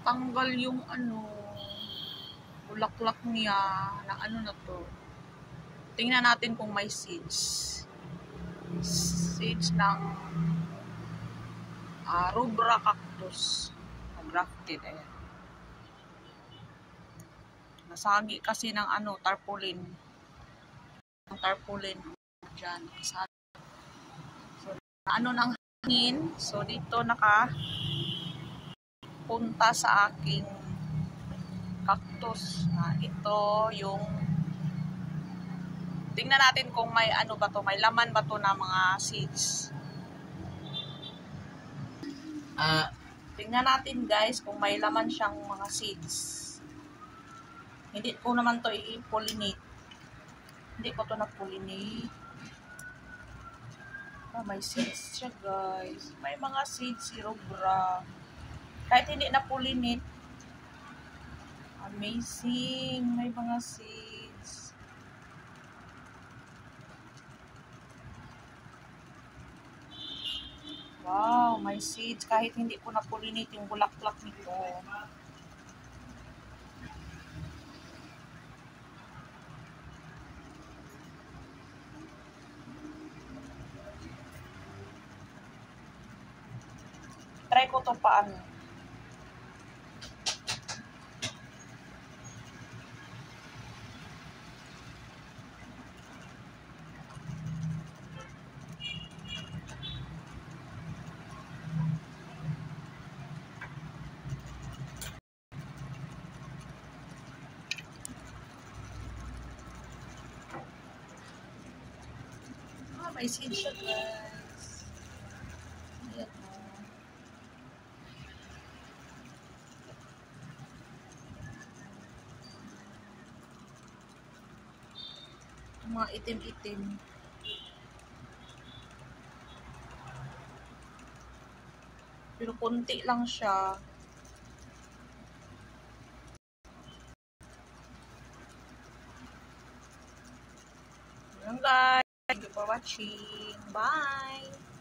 natanggal yung bulaklak niya na na to. Tingnan natin kung may seeds. Seeds ng rubra cactus. Grafted, ayan. Nasagi kasi ng tarpaulin. Ang tarpaulin dyan. So, ng hangin. So, dito punta sa aking cactus. Ito yung tingnan natin kung may ba to, may laman ba to na mga seeds. Tingnan natin guys kung may laman siyang mga seeds. Hindi ko naman to i-pollinate. Hindi ko to na-pollinate. May seeds siya guys. May mga seeds si rubra. Kahit hindi na-pollinate. Amazing. May mga seeds. Wow, may seeds. Kahit hindi ko na-pollinate yung bulaklak nito. Try ko to paano. May seeds siya guys. Ayan o. Mga itim-itim. Pero kunti lang siya. Ayan guys. Thank you for watching. Bye!